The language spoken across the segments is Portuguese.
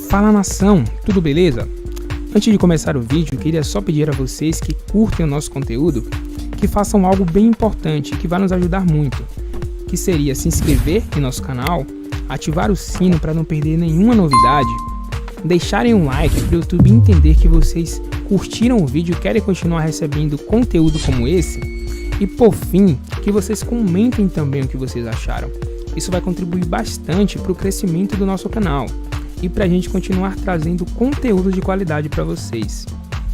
Fala nação, tudo beleza? Antes de começar o vídeo, queria só pedir a vocês que curtem o nosso conteúdo, que façam algo bem importante que vai nos ajudar muito, que seria se inscrever em nosso canal, ativar o sino para não perder nenhuma novidade, deixarem um like para o YouTube entender que vocês curtiram o vídeo e querem continuar recebendo conteúdo como esse, e por fim, que vocês comentem também o que vocês acharam. Isso vai contribuir bastante para o crescimento do nosso canal e para a gente continuar trazendo conteúdo de qualidade para vocês.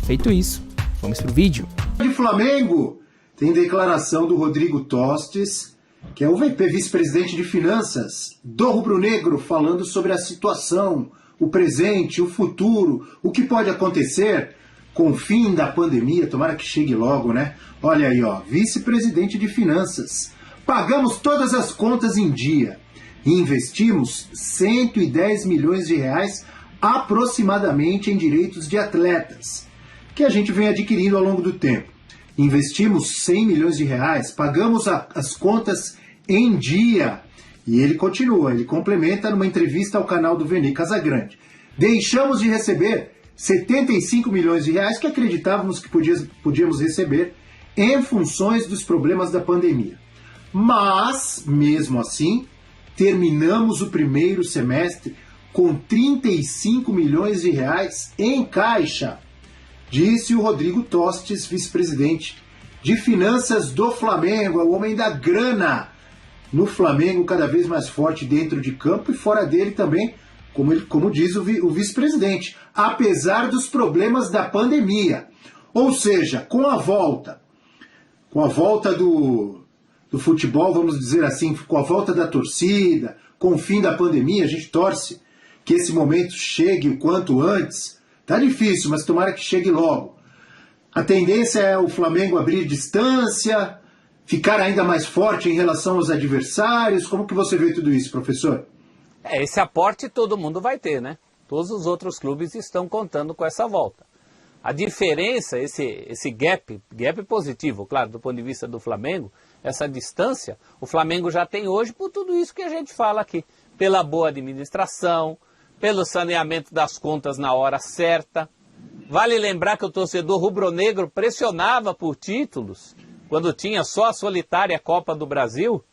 Feito isso, vamos pro vídeo. De Flamengo tem declaração do Rodrigo Tostes, que é o VP, vice-presidente de finanças do Rubro Negro, falando sobre a situação, o presente, o futuro, o que pode acontecer com o fim da pandemia. Tomara que chegue logo, né? Olha aí, ó, vice-presidente de finanças. Pagamos todas as contas em dia e investimos 110 milhões de reais aproximadamente em direitos de atletas, que a gente vem adquirindo ao longo do tempo. Investimos 100 milhões de reais, pagamos as contas em dia. E ele continua, ele complementa numa entrevista ao canal do Veni Casagrande. Deixamos de receber 75 milhões de reais que acreditávamos que podíamos receber em funções dos problemas da pandemia. Mas, mesmo assim, terminamos o primeiro semestre com 35 milhões de reais em caixa, disse o Rodrigo Tostes, vice-presidente de finanças do Flamengo, é o homem da grana no Flamengo, cada vez mais forte dentro de campo e fora dele também, como diz o vice-presidente, apesar dos problemas da pandemia. Ou seja, com a volta do futebol, vamos dizer assim, com a volta da torcida, com o fim da pandemia, a gente torce que esse momento chegue o quanto antes. Tá difícil, mas tomara que chegue logo. A tendência é o Flamengo abrir distância, ficar ainda mais forte em relação aos adversários. Como que você vê tudo isso, professor? Esse aporte todo mundo vai ter, né? Todos os outros clubes estão contando com essa volta. A diferença, esse gap positivo, claro, do ponto de vista do Flamengo, essa distância, o Flamengo já tem hoje por tudo isso que a gente fala aqui. Pela boa administração, pelo saneamento das contas na hora certa. Vale lembrar que o torcedor rubro-negro pressionava por títulos quando tinha só a solitária Copa do Brasil.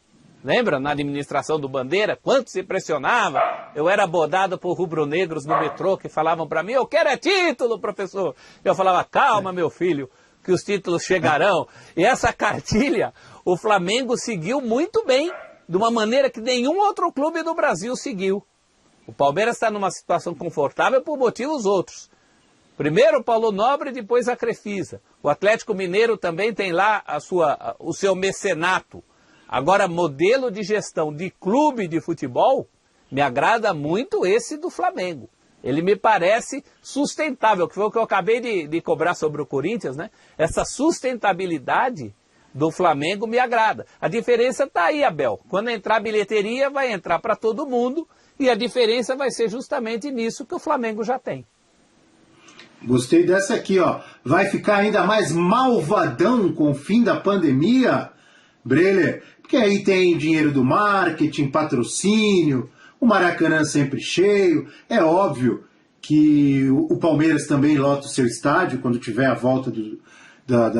Lembra, na administração do Bandeira, quanto se pressionava? Eu era abordado por rubro-negros no metrô que falavam para mim, eu quero é título, professor. Eu falava, calma, meu filho, que os títulos chegarão. E essa cartilha, o Flamengo seguiu muito bem, de uma maneira que nenhum outro clube do Brasil seguiu. O Palmeiras está numa situação confortável por motivos outros. Primeiro o Paulo Nobre, depois a Crefisa. O Atlético Mineiro também tem lá o seu mecenato. Agora, modelo de gestão de clube de futebol, me agrada muito esse do Flamengo. Ele me parece sustentável, que foi o que eu acabei de cobrar sobre o Corinthians, né? Essa sustentabilidade do Flamengo me agrada. A diferença está aí, Abel. Quando entrar a bilheteria, vai entrar para todo mundo, e a diferença vai ser justamente nisso que o Flamengo já tem. Gostei dessa aqui, ó. Vai ficar ainda mais malvadão com o fim da pandemia, Breler? Porque aí tem dinheiro do marketing, patrocínio, o Maracanã sempre cheio. É óbvio que o Palmeiras também lota o seu estádio quando tiver a volta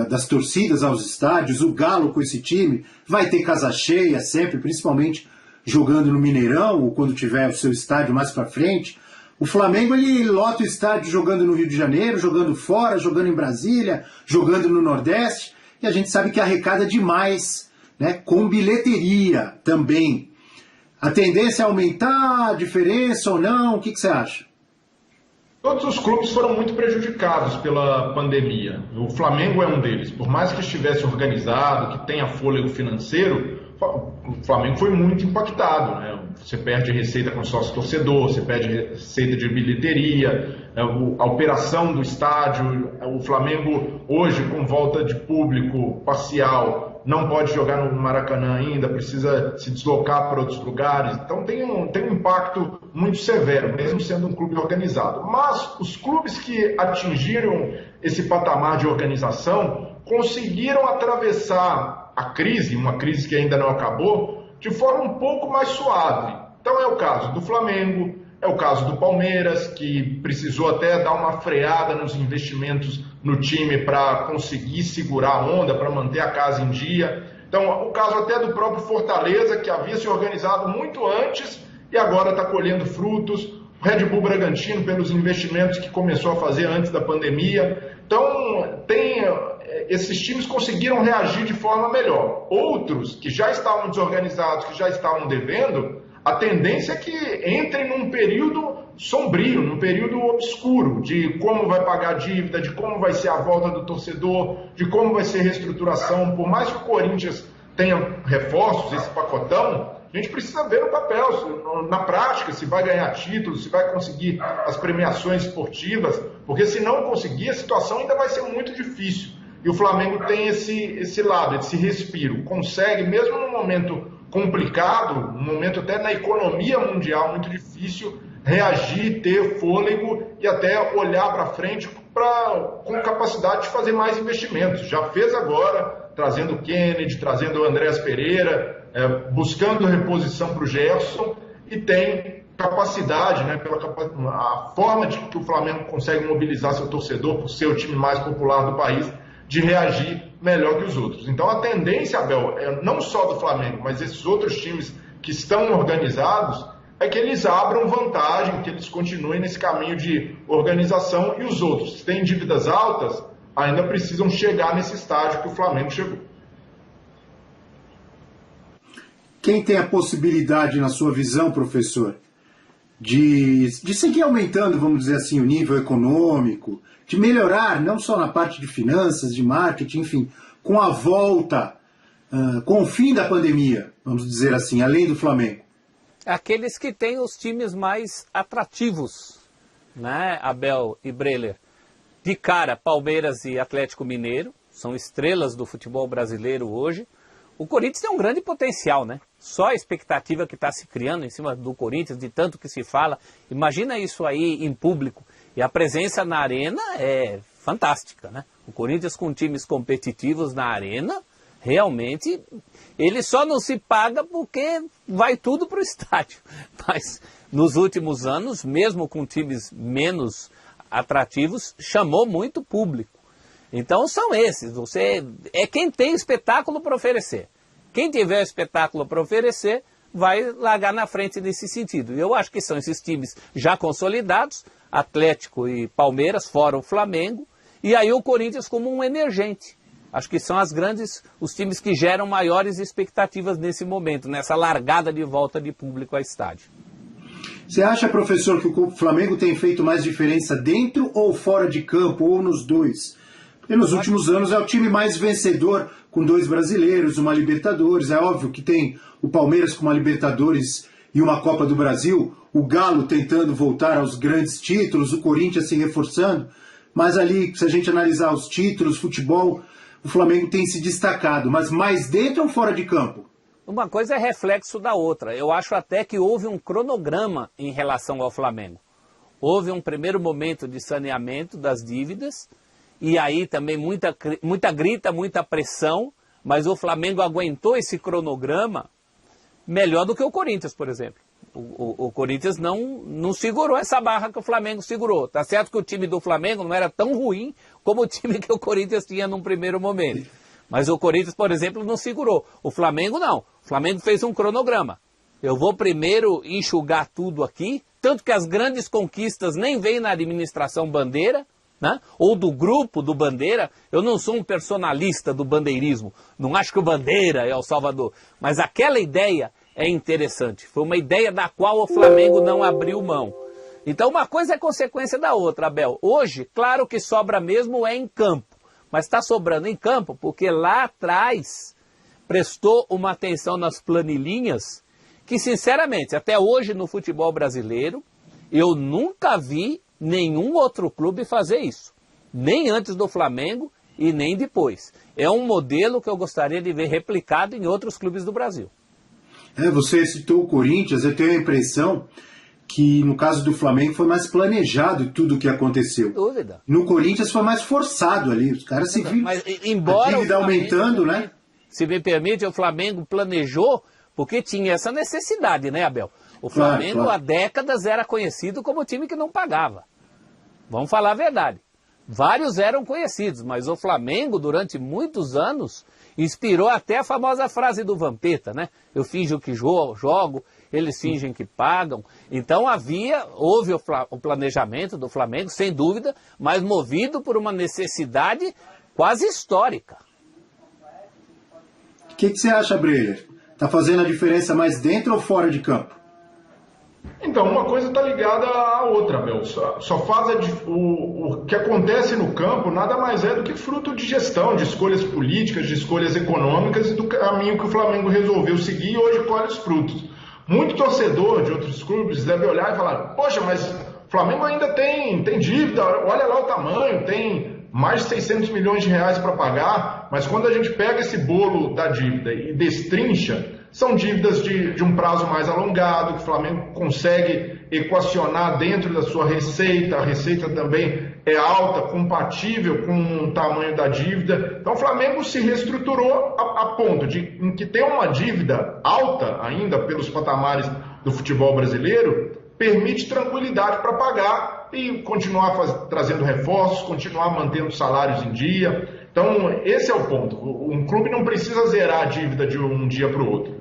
das torcidas aos estádios. O Galo com esse time vai ter casa cheia sempre, principalmente jogando no Mineirão ou quando tiver o seu estádio mais para frente. O Flamengo, ele lota o estádio jogando no Rio de Janeiro, jogando fora, jogando em Brasília, jogando no Nordeste, e a gente sabe que arrecada demais, né, com bilheteria também. A tendência é aumentar, a diferença ou não? O que você acha? Todos os clubes foram muito prejudicados pela pandemia. O Flamengo é um deles. Por mais que estivesse organizado, que tenha fôlego financeiro, o Flamengo foi muito impactado, né? Você perde receita com sócio-torcedor, você perde receita de bilheteria, a operação do estádio. O Flamengo hoje, com volta de público parcial, não pode jogar no Maracanã ainda, precisa se deslocar para outros lugares. Então tem um impacto muito severo, mesmo sendo um clube organizado. Mas os clubes que atingiram esse patamar de organização conseguiram atravessar a crise, uma crise que ainda não acabou, de forma um pouco mais suave. Então é o caso do Flamengo, É o caso do Palmeiras, que precisou até dar uma freada nos investimentos no time para conseguir segurar a onda, para manter a casa em dia. Então, o caso até do próprio Fortaleza, que havia se organizado muito antes e agora está colhendo frutos. O Red Bull Bragantino, pelos investimentos que começou a fazer antes da pandemia. Então, esses times conseguiram reagir de forma melhor. Outros, que já estavam desorganizados, que já estavam devendo, a tendência é que entrem num período sombrio, num período obscuro, de como vai pagar a dívida, de como vai ser a volta do torcedor, de como vai ser a reestruturação. Por mais que o Corinthians tenha reforços, esse pacotão, a gente precisa ver no papel, na prática, se vai ganhar títulos, se vai conseguir as premiações esportivas, porque se não conseguir, a situação ainda vai ser muito difícil. E o Flamengo tem esse lado, esse respiro, consegue, mesmo num momento complicado, um momento até na economia mundial muito difícil, reagir, ter fôlego e até olhar para frente com capacidade de fazer mais investimentos. Já fez agora, trazendo o Kennedy, trazendo o Andréas Pereira, buscando reposição para o Gerson, e tem capacidade, né, a forma de que o Flamengo consegue mobilizar seu torcedor, por ser o time mais popular do país, de reagir melhor que os outros. Então a tendência, Abel, não só do Flamengo, mas esses outros times que estão organizados, é que eles abram vantagem, que eles continuem nesse caminho de organização, e os outros que têm dívidas altas ainda precisam chegar nesse estágio que o Flamengo chegou. Quem tem a possibilidade, na sua visão, professor, de seguir aumentando, vamos dizer assim, o nível econômico, de melhorar, não só na parte de finanças, de marketing, enfim, com a volta, com o fim da pandemia, vamos dizer assim, além do Flamengo? Aqueles que têm os times mais atrativos, né, Abel e Breler? De cara, Palmeiras e Atlético Mineiro, são estrelas do futebol brasileiro hoje. O Corinthians tem um grande potencial, né? Só a expectativa que está se criando em cima do Corinthians, de tanto que se fala. Imagina isso aí em público. E a presença na arena é fantástica, né? O Corinthians com times competitivos na arena, realmente, ele só não se paga porque vai tudo para o estádio. Mas nos últimos anos, mesmo com times menos atrativos, chamou muito público. Então são esses, é quem tem espetáculo para oferecer. Quem tiver espetáculo para oferecer vai largar na frente nesse sentido. Eu acho que são esses times já consolidados, Atlético e Palmeiras, fora o Flamengo, e aí o Corinthians como um emergente. Acho que são os times que geram maiores expectativas nesse momento, nessa largada de volta de público ao estádio. Você acha, professor, que o Flamengo tem feito mais diferença dentro ou fora de campo, ou nos dois? Porque nos últimos anos é o time mais vencedor, com 2 brasileiros, uma Libertadores. É óbvio que tem o Palmeiras com uma Libertadores e uma Copa do Brasil, o Galo tentando voltar aos grandes títulos, o Corinthians se reforçando. Mas ali, se a gente analisar os títulos, futebol, o Flamengo tem se destacado. Mas mais dentro ou fora de campo? Uma coisa é reflexo da outra. Eu acho até que houve um cronograma em relação ao Flamengo. Houve um primeiro momento de saneamento das dívidas, e aí também muita grita, muita pressão, mas o Flamengo aguentou esse cronograma melhor do que o Corinthians, por exemplo. O Corinthians não segurou essa barra que o Flamengo segurou. Tá certo que o time do Flamengo não era tão ruim como o time que o Corinthians tinha num primeiro momento. Mas o Corinthians, por exemplo, não segurou. O Flamengo não. O Flamengo fez um cronograma. Eu vou primeiro enxugar tudo aqui, tanto que as grandes conquistas nem vêm na administração Bandeira, né? Ou do grupo do Bandeira. Eu não sou um personalista do bandeirismo, não acho que o Bandeira é o Salvador, mas aquela ideia é interessante, foi uma ideia da qual o Flamengo não abriu mão. Então uma coisa é consequência da outra, Abel. Hoje, claro que sobra mesmo é em campo, mas está sobrando em campo porque lá atrás prestou uma atenção nas planilhinhas que, sinceramente, até hoje no futebol brasileiro, eu nunca vi nenhum outro clube fazer isso. Nem antes do Flamengo e nem depois. É um modelo que eu gostaria de ver replicado em outros clubes do Brasil. Você citou o Corinthians, eu tenho a impressão que no caso do Flamengo foi mais planejado tudo o que aconteceu. Sem dúvida. No Corinthians foi mais forçado ali, os caras se viram. Mas embora a dívida aumentando, né? Se me permite, o Flamengo planejou porque tinha essa necessidade, né, Abel? O Flamengo claro. há décadas era conhecido como time que não pagava. Vamos falar a verdade. Vários eram conhecidos, mas o Flamengo, durante muitos anos, inspirou até a famosa frase do Vampeta, né? Eu finjo que jogo, eles fingem que pagam. Então houve o planejamento do Flamengo, sem dúvida, mas movido por uma necessidade quase histórica. O que você acha, Breyer? Tá fazendo a diferença mais dentro ou fora de campo? Então, uma coisa está ligada à outra, Abel. Só faz o que acontece no campo nada mais é do que fruto de gestão, de escolhas políticas, de escolhas econômicas e do caminho que o Flamengo resolveu seguir e hoje colhe os frutos. Muito torcedor de outros clubes deve olhar e falar: poxa, mas o Flamengo ainda tem dívida, olha lá o tamanho, tem mais de 600 milhões de reais para pagar, mas quando a gente pega esse bolo da dívida e destrincha, são dívidas de um prazo mais alongado, que o Flamengo consegue equacionar dentro da sua receita, a receita também é alta, compatível com o tamanho da dívida. Então o Flamengo se reestruturou a ponto em que tem uma dívida alta ainda pelos patamares do futebol brasileiro, permite tranquilidade para pagar e continuar trazendo reforços, continuar mantendo salários em dia. Então, esse é o ponto. Um clube não precisa zerar a dívida de um dia para o outro.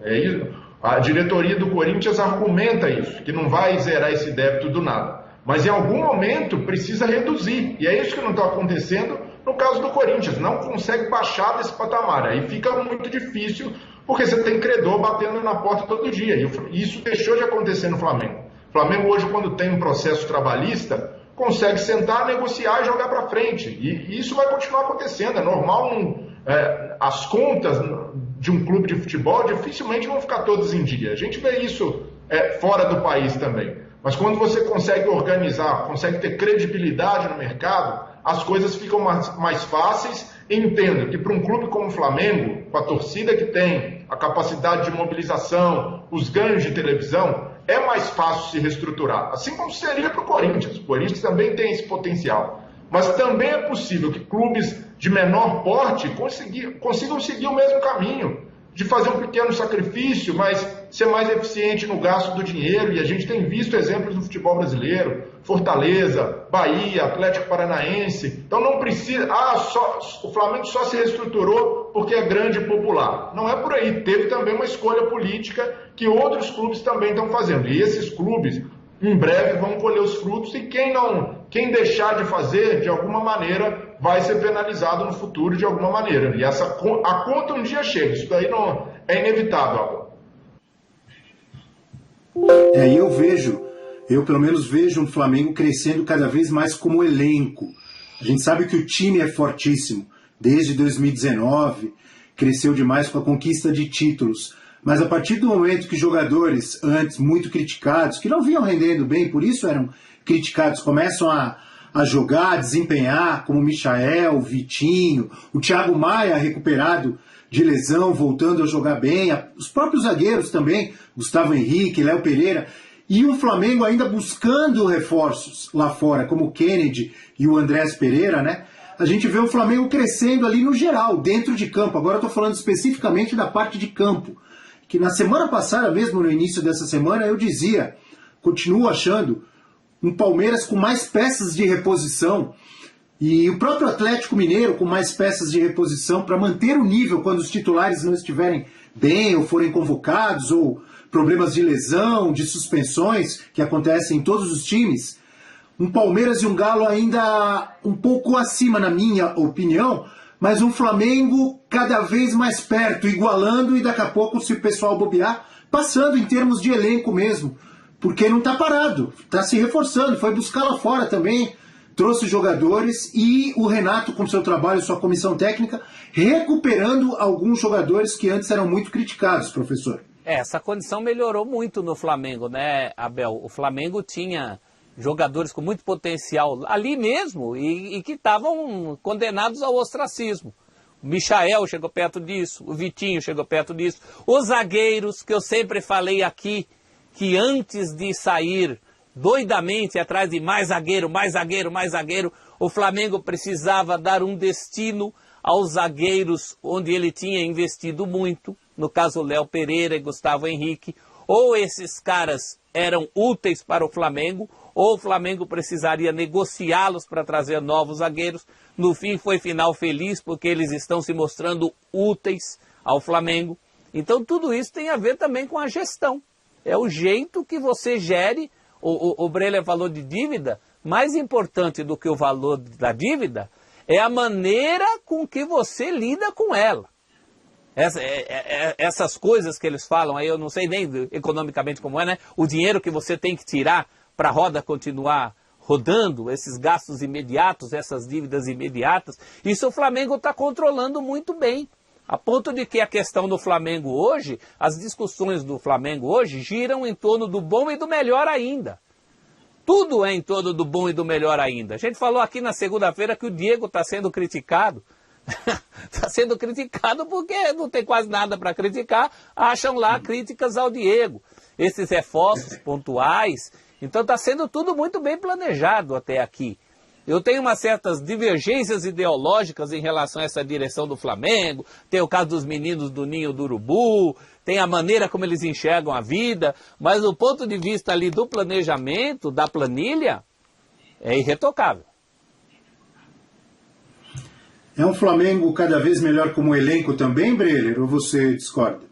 A diretoria do Corinthians argumenta isso, que não vai zerar esse débito do nada. Mas em algum momento precisa reduzir. E é isso que não está acontecendo no caso do Corinthians. Não consegue baixar desse patamar. Aí fica muito difícil, porque você tem credor batendo na porta todo dia. E isso deixou de acontecer no Flamengo. O Flamengo hoje, quando tem um processo trabalhista, consegue sentar, negociar e jogar para frente. E isso vai continuar acontecendo. É normal, as contas de um clube de futebol dificilmente vão ficar todas em dia. A gente vê isso fora do país também. Mas quando você consegue organizar, consegue ter credibilidade no mercado, as coisas ficam mais fáceis. E entendo que para um clube como o Flamengo, com a torcida que tem, a capacidade de mobilização, os ganhos de televisão, é mais fácil se reestruturar, assim como seria para o Corinthians. O Corinthians também tem esse potencial. Mas também é possível que clubes de menor porte consigam seguir o mesmo caminho, de fazer um pequeno sacrifício, mas ser mais eficiente no gasto do dinheiro. E a gente tem visto exemplos do futebol brasileiro, Fortaleza, Bahia, Atlético Paranaense. Então não precisa, o Flamengo só se reestruturou porque é grande e popular. Não é por aí, teve também uma escolha política que outros clubes também estão fazendo. E esses clubes, em breve, vão colher os frutos, e quem deixar de fazer, de alguma maneira, vai ser penalizado no futuro de alguma maneira. E a conta um dia chega, isso daí não é inevitável agora. Eu pelo menos vejo um Flamengo crescendo cada vez mais como elenco. A gente sabe que o time é fortíssimo. Desde 2019, cresceu demais com a conquista de títulos. Mas a partir do momento que jogadores antes muito criticados, que não vinham rendendo bem, por isso eram criticados, começam a jogar, a desempenhar, como o Michael, o Vitinho, o Thiago Maia recuperado de lesão, voltando a jogar bem, os próprios zagueiros também, Gustavo Henrique, Léo Pereira, e o Flamengo ainda buscando reforços lá fora, como o Kennedy e o Andrés Pereira, né? A gente vê o Flamengo crescendo ali no geral, dentro de campo. Agora eu estou falando especificamente da parte de campo, que na semana passada, mesmo no início dessa semana, eu dizia, continuo achando, um Palmeiras com mais peças de reposição, e o próprio Atlético Mineiro com mais peças de reposição para manter o nível quando os titulares não estiverem bem ou forem convocados, ou problemas de lesão, de suspensões que acontecem em todos os times. Um Palmeiras e um Galo ainda um pouco acima, na minha opinião, mas um Flamengo cada vez mais perto, igualando, e daqui a pouco, se o pessoal bobear, passando em termos de elenco mesmo, porque não está parado, está se reforçando, foi buscar lá fora também, trouxe jogadores, e o Renato, com seu trabalho, sua comissão técnica, recuperando alguns jogadores que antes eram muito criticados, professor. Essa condição melhorou muito no Flamengo, né, Abel? O Flamengo tinha jogadores com muito potencial ali mesmo e que estavam condenados ao ostracismo. O Michael chegou perto disso, o Vitinho chegou perto disso. Os zagueiros, que eu sempre falei aqui, que antes de sair doidamente atrás de mais zagueiro, mais zagueiro, mais zagueiro, o Flamengo precisava dar um destino aos zagueiros onde ele tinha investido muito, no caso Léo Pereira e Gustavo Henrique. ou esses caras eram úteis para o Flamengo, ou o Flamengo precisaria negociá-los para trazer novos zagueiros. No fim foi final feliz, porque eles estão se mostrando úteis ao Flamengo. Então tudo isso tem a ver também com a gestão. É o jeito que você gere. O Breler falou de dívida. Mais importante do que o valor da dívida é a maneira com que você lida com ela. Essas coisas que eles falam aí, eu não sei nem economicamente como é, né? O dinheiro que você tem que tirar para a roda continuar rodando, esses gastos imediatos, essas dívidas imediatas, isso o Flamengo está controlando muito bem. A ponto de que a questão do Flamengo hoje, as discussões do Flamengo hoje giram em torno do bom e do melhor ainda. Tudo é em torno do bom e do melhor ainda. A gente falou aqui na segunda-feira que o Diego está sendo criticado. Está sendo criticado porque não tem quase nada para criticar, acham lá críticas ao Diego. Esses reforços pontuais. Então está sendo tudo muito bem planejado até aqui. Eu tenho umas certas divergências ideológicas em relação a essa direção do Flamengo. Tem o caso dos meninos do Ninho do Urubu, tem a maneira como eles enxergam a vida, mas do ponto de vista ali do planejamento, da planilha, é irretocável. É um Flamengo cada vez melhor como elenco também, Breler, ou você discorda?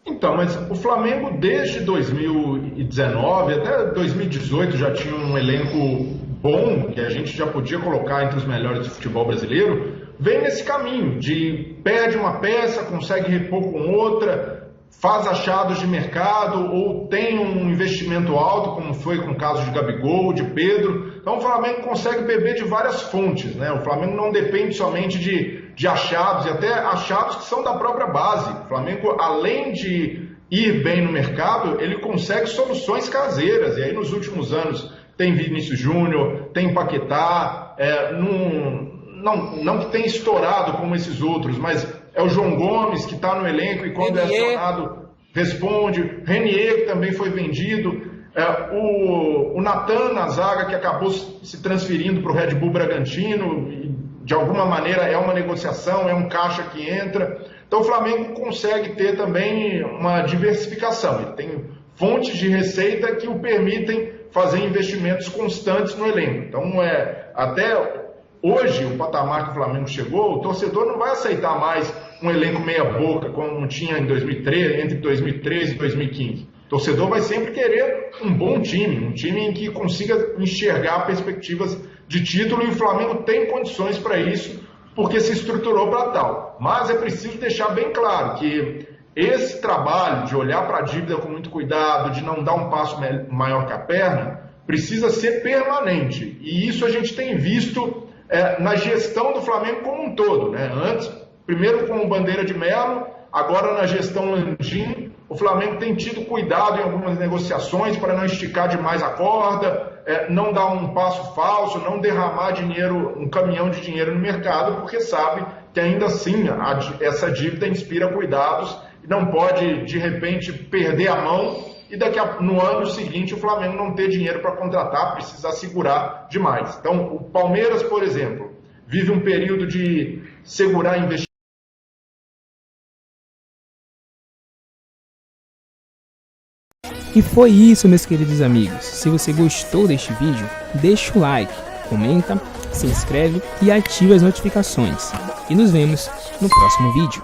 Então, mas o Flamengo desde 2019 até 2018 já tinha um elenco bom, que a gente já podia colocar entre os melhores do futebol brasileiro, vem nesse caminho de perde uma peça, consegue repor com outra, faz achados de mercado ou tem um investimento alto, como foi com o caso de Gabigol, de Pedro. Então o Flamengo consegue beber de várias fontes, né? O Flamengo não depende somente de achados, e até achados que são da própria base. O Flamengo, além de ir bem no mercado, ele consegue soluções caseiras, e aí nos últimos anos tem Vinícius Júnior, tem Paquetá, não que tenha estourado como esses outros, mas é o João Gomes que está no elenco e quando é acionado responde, Renier que também foi vendido, o Natan na zaga que acabou se transferindo para o Red Bull Bragantino, e de alguma maneira é uma negociação, é um caixa que entra. Então o Flamengo consegue ter também uma diversificação, ele tem fontes de receita que o permitem fazer investimentos constantes no elenco. Então, até hoje, o patamar que o Flamengo chegou, o torcedor não vai aceitar mais um elenco meia-boca, como tinha em 2013, entre 2013 e 2015. O torcedor vai sempre querer um bom time, um time em que consiga enxergar perspectivas de título, e o Flamengo tem condições para isso, porque se estruturou para tal. Mas é preciso deixar bem claro que esse trabalho de olhar para a dívida com muito cuidado, de não dar um passo maior que a perna, precisa ser permanente. E isso a gente tem visto na gestão do Flamengo como um todo, né? Antes, primeiro com o Bandeira de Melo, agora na gestão Landim, o Flamengo tem tido cuidado em algumas negociações para não esticar demais a corda, não dar um passo falso, não derramar dinheiro, um caminhão de dinheiro no mercado, porque sabe que ainda assim essa dívida inspira cuidados. Não pode, de repente, perder a mão e no ano seguinte o Flamengo não ter dinheiro para contratar, precisa segurar demais. Então, o Palmeiras, por exemplo, vive um período de segurar investimento. E foi isso, meus queridos amigos. Se você gostou deste vídeo, deixa o like, comenta, se inscreve e ativa as notificações. E nos vemos no próximo vídeo.